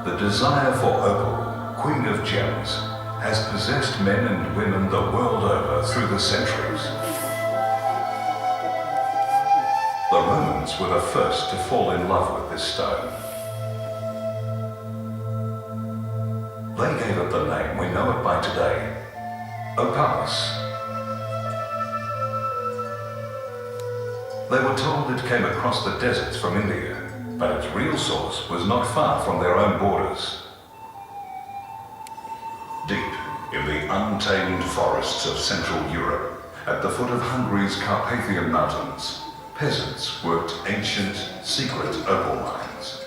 The desire for opal, queen of gems, has possessed men and women the world over through the centuries. The Romans were the first to fall in love with this stone. They gave it the name we know it by today, Opalus. They were told it came across the deserts from India, but its real source was not far from their own borders. Deep in the untamed forests of Central Europe, at the foot of Hungary's Carpathian Mountains, peasants worked ancient, secret opal mines.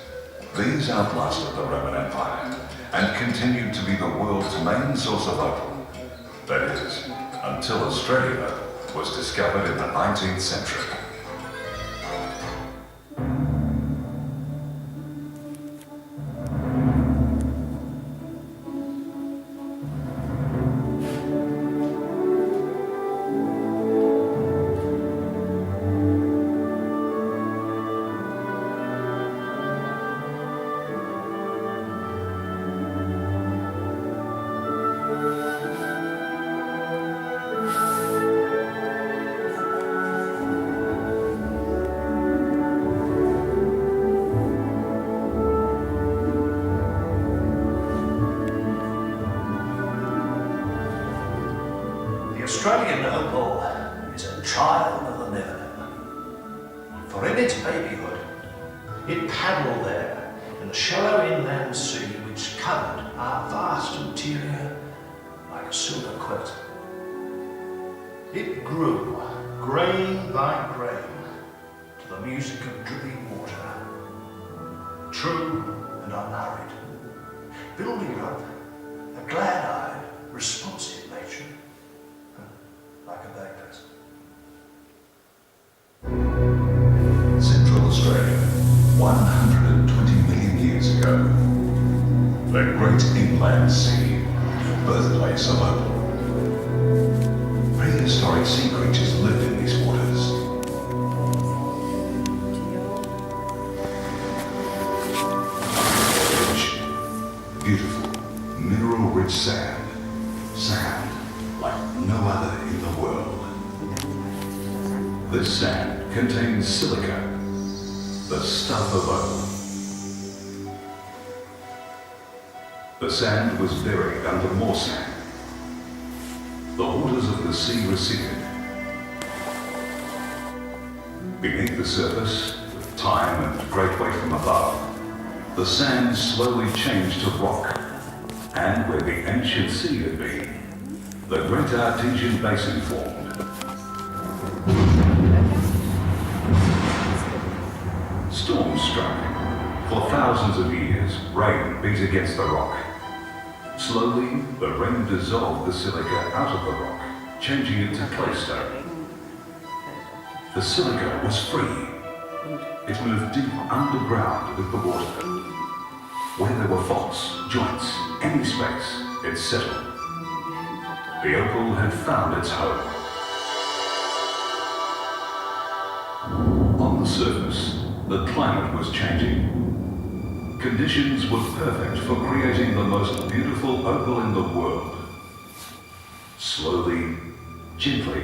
These outlasted the Roman Empire and continued to be the world's main source of opal. That is, until Australian opal was discovered in the 19th century. Australian opal is a child of the never-never. For in its babyhood, it paddled there in the shallow inland sea which covered our vast interior like a silver quilt. It grew, grain by grain, to the music of dripping water, true and unhurried, building up a glad-eyed, responsive nature. Like a bagpipe. Central Australia, 120 million years ago. The great inland sea, birthplace of opal. Prehistoric sea creatures lived in these waters. Rich, beautiful, mineral-rich sand. Sand like no other in the world. This sand contains silica, the stuff of opal. The sand was buried under more sand. The waters of the sea receded. Beneath the surface, with time and great weight from above, the sand slowly changed to rock, and where the ancient sea had been, the great Artesian basin formed. Storms struck. For thousands of years, rain beat against the rock. Slowly, the rain dissolved the silica out of the rock, changing it to claystone. The silica was free. It moved deep underground with the water. Where there were faults, joints, any space, it settled. The opal had found its home. On the surface, the climate was changing. Conditions were perfect for creating the most beautiful opal in the world. Slowly, gently,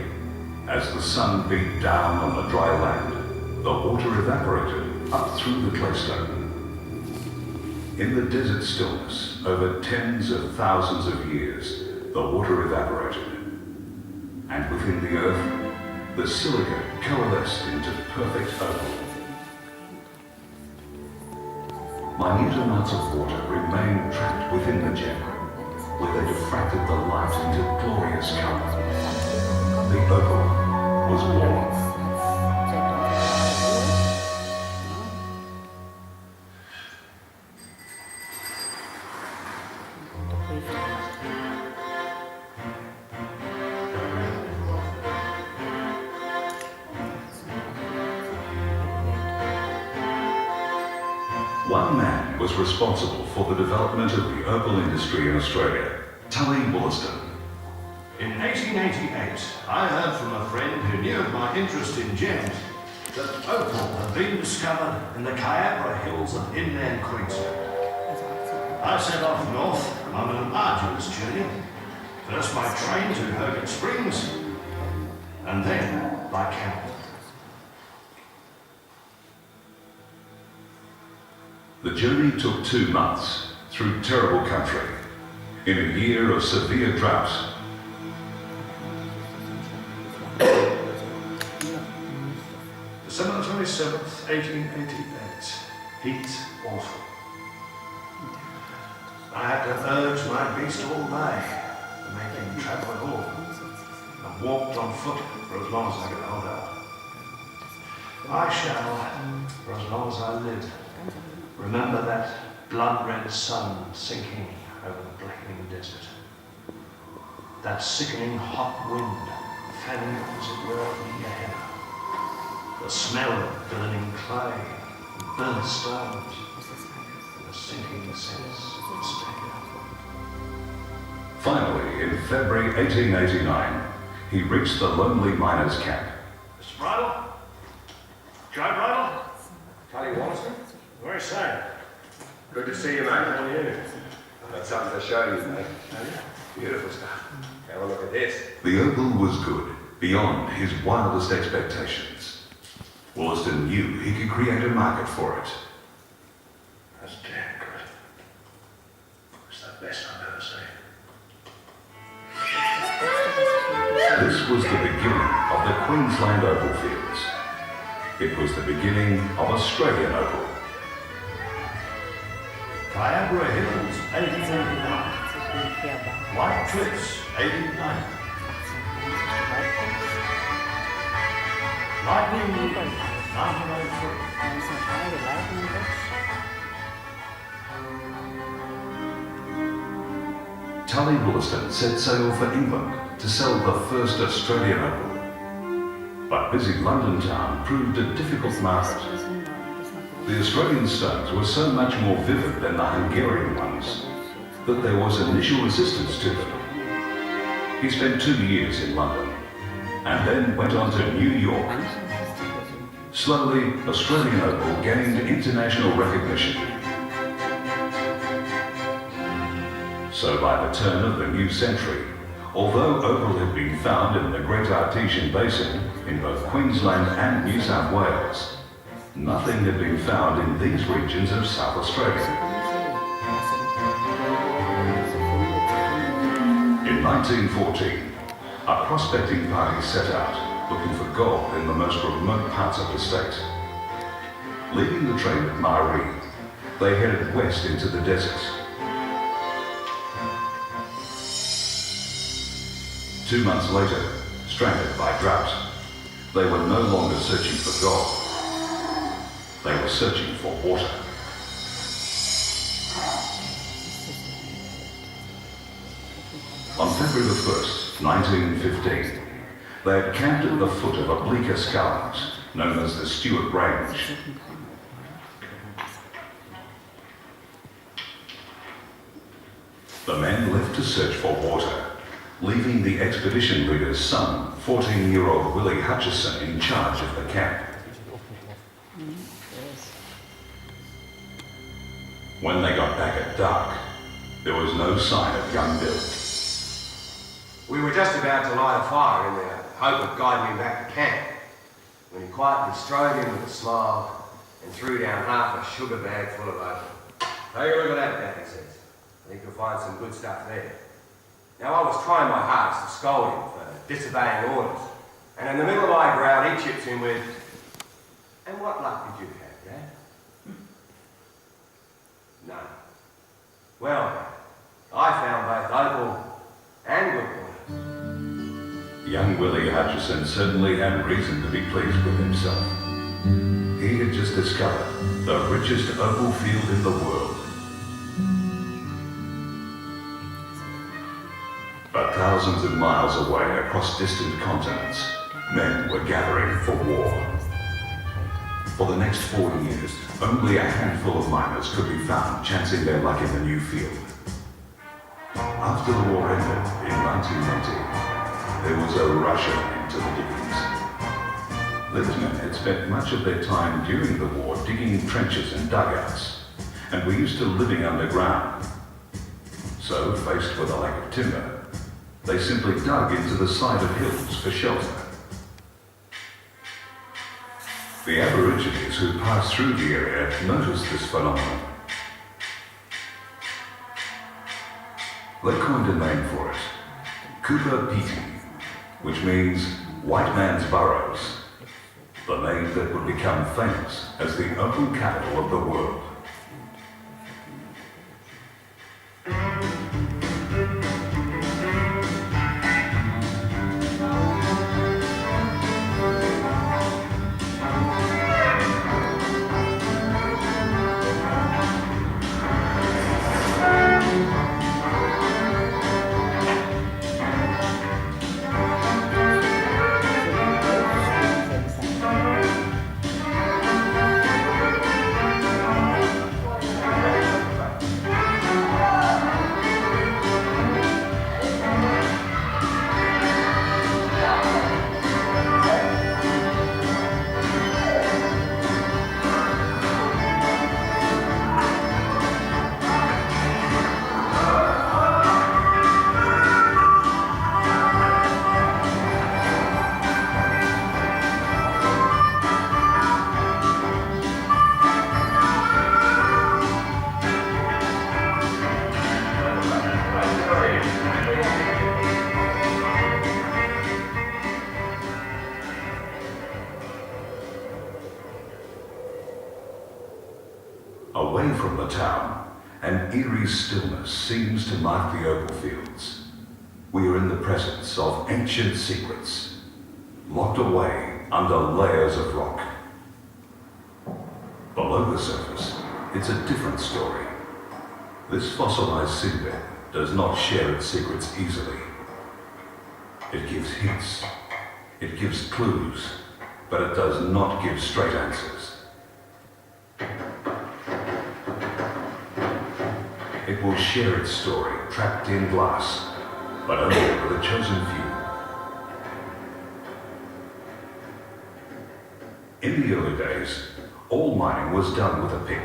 as the sun beat down on the dry land, the water evaporated up through the claystone. In the desert stillness, over tens of thousands of years, the water evaporated, and within the earth, the silica coalesced into perfect opal. minute amounts of water remained trapped within the gem, where they diffracted the light into glorious colour. The opal was born. One man was responsible for the development of the opal industry in Australia, Tully Wollaston. In 1888, I heard from a friend who knew of my interest in gems that opal had been discovered in the Kyabra Hills of inland Queensland. I set off north on an arduous journey, first by train to Hogan Springs, and then by camel. The journey took 2 months through terrible country, in a year of severe drought. December 27th, 1888. Heat awful. I had to urge my beast all day to make him travel at all, and walked on foot for as long as I could hold out. I shall, for as long as I live, remember that blood-red sun sinking over the blackening desert. That sickening hot wind fanning as it were in your hair. The smell of burning clay and burnt stones. And the sinking sense of stagger. Finally, in February 1889, he reached the lonely miners' camp. Mr. Bridle? Joe Bridle? Tully Wollaston? Very sad. Good to see you, mate. How are you? I've got something to show you, mate. Beautiful stuff. Have a look at this. The opal was good, beyond his wildest expectations. Wollaston knew he could create a market for it. That's damn good. It's the best I've ever seen. This was the beginning of the Queensland opal fields. It was the beginning of Australian opal. Kyabra Hills, 1889. White Cliffs, 1890. Lightning Wood, 1903. Tully Wollaston set sail for England to sell the first Australian opal. But busy London town proved a difficult market. The Australian stones were so much more vivid than the Hungarian ones that there was initial resistance to them. He spent 2 years in London and then went on to New York. Slowly, Australian opal gained international recognition. So by the turn of the new century, although opal had been found in the Great Artesian Basin in both Queensland and New South Wales, nothing had been found in these regions of South Australia. In 1914, a prospecting party set out looking for gold in the most remote parts of the state. Leaving the train at Maree, they headed west into the desert. 2 months later, stranded by drought, they were no longer searching for gold. They were searching for water. On February the 1st, 1915, they had camped at the foot of a bleak escarpment known as the Stewart Range. The men left to search for water, leaving the expedition leader's son, 14-year-old Willie Hutchison, in charge of the camp. When they got back at dark, there was no sign of young Bill. We were just about to light a fire in the hope of guiding him back to camp, when he quietly strode in with a smile and threw down half a sugar bag full of opal. Take a look at that, Dad, he says. I think you'll find some good stuff there. Now, I was trying my hardest to scold him for disobeying orders, and in the middle of my growl, he chips in with, "And what luck did you have, Dad?" Well, I found both opal and good water. Young Willie Hutchison certainly had reason to be pleased with himself. He had just discovered the richest opal field in the world. But thousands of miles away across distant continents, men were gathering for war. For the next 4 years, only a handful of miners could be found chancing their luck in the new field. After the war ended in 1980, there was a rush into the diggings. These men had spent much of their time during the war digging trenches and dugouts, and were used to living underground. So, faced with a lack of timber, they simply dug into the side of hills for shelter. The Aborigines who passed through the area noticed this phenomenon. They coined a name for it, Cooper Piti, which means white man's burrows, the name that would become famous as the opal capital of the world. Away from the town, an eerie stillness seems to mark the opal fields. We are in the presence of ancient secrets, locked away under layers of rock. Below the surface, it's a different story. This fossilized seabed does not share its secrets easily. It gives hints, it gives clues, but it does not give straight answers. It will share its story, trapped in glass, but only with a chosen few. In the early days, all mining was done with a pick.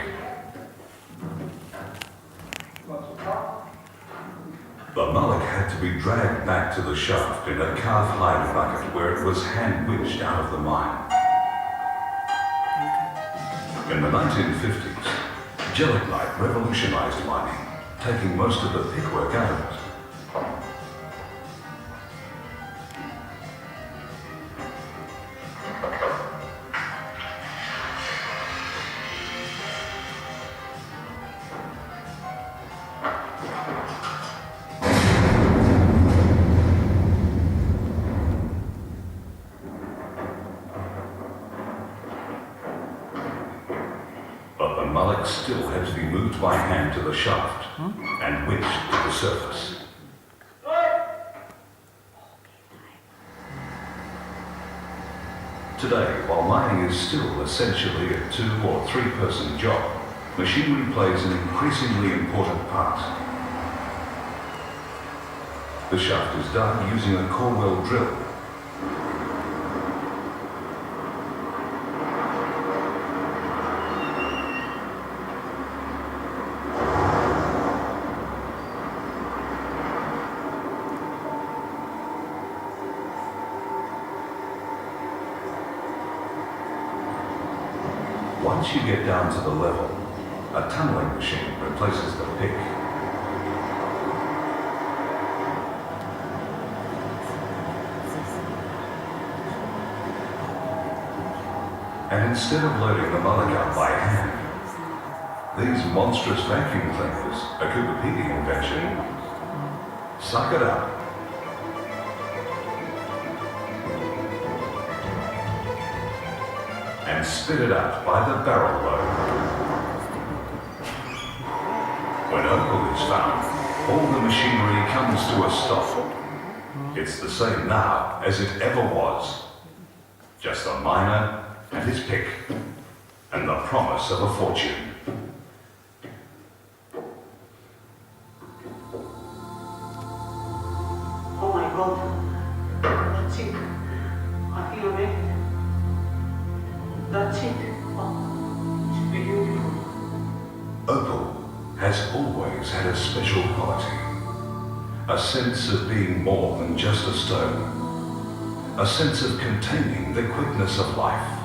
The mullock had to be dragged back to the shaft in a calf-hide bucket where it was hand-winched out of the mine. In the 1950s, gelignite revolutionized mining, taking most of the pick work out of it. But the mullock still had to be moved by hand to the shaft and winched to the surface. Today, while mining is still essentially a 2- or 3-person job, machinery plays an increasingly important part. The shaft is dug using a core-well drill. Once you get down to the level, a tunneling machine replaces the pick. And instead of loading the mullock up by hand, These monstrous vacuum cleaners, a Cooperpedic invention, suck it up. And spit it out by the barrel load. When opal is found, all the machinery comes to a stop. It's the same now as it ever was. Just a miner and his pick, and the promise of a fortune. Oh my God, that's it. I feel it. That's it. Oh, it's beautiful. Opal has always had a special quality. A sense of being more than just a stone. A sense of containing the quickness of life.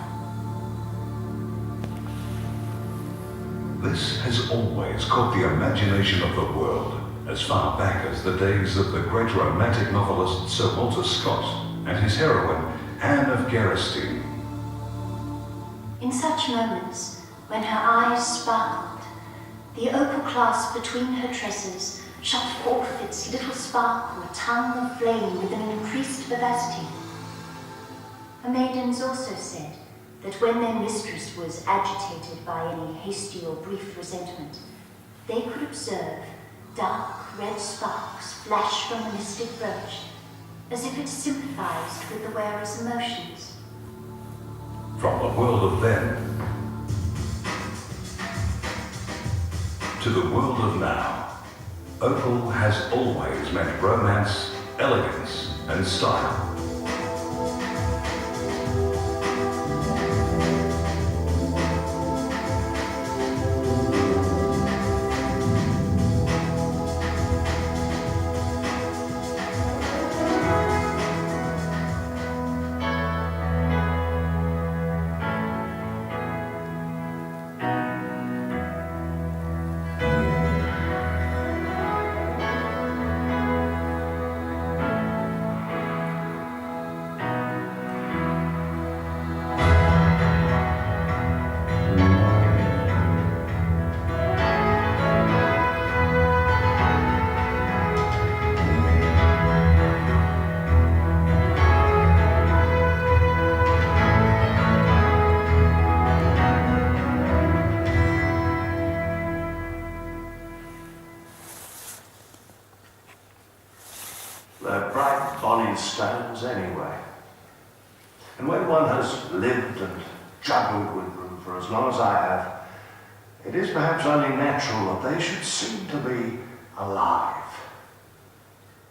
This has always caught the imagination of the world, as far back as the days of the great romantic novelist Sir Walter Scott and his heroine, Anne of Gerstein. In such moments, when her eyes sparkled, the opal clasp between her tresses shot forth its little spark or tongue of flame with an increased vivacity. Her maidens also said that when their mistress was agitated by any hasty or brief resentment, they could observe dark red sparks flash from the mystic brooch, as if it sympathized with the wearer's emotions. From the world of then to the world of now, opal has always meant romance, elegance, and style. They're bright bonny stones anyway. And when one has lived and juggled with them for as long as I have, it is perhaps only natural that they should seem to be alive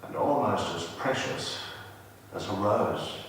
and almost as precious as a rose.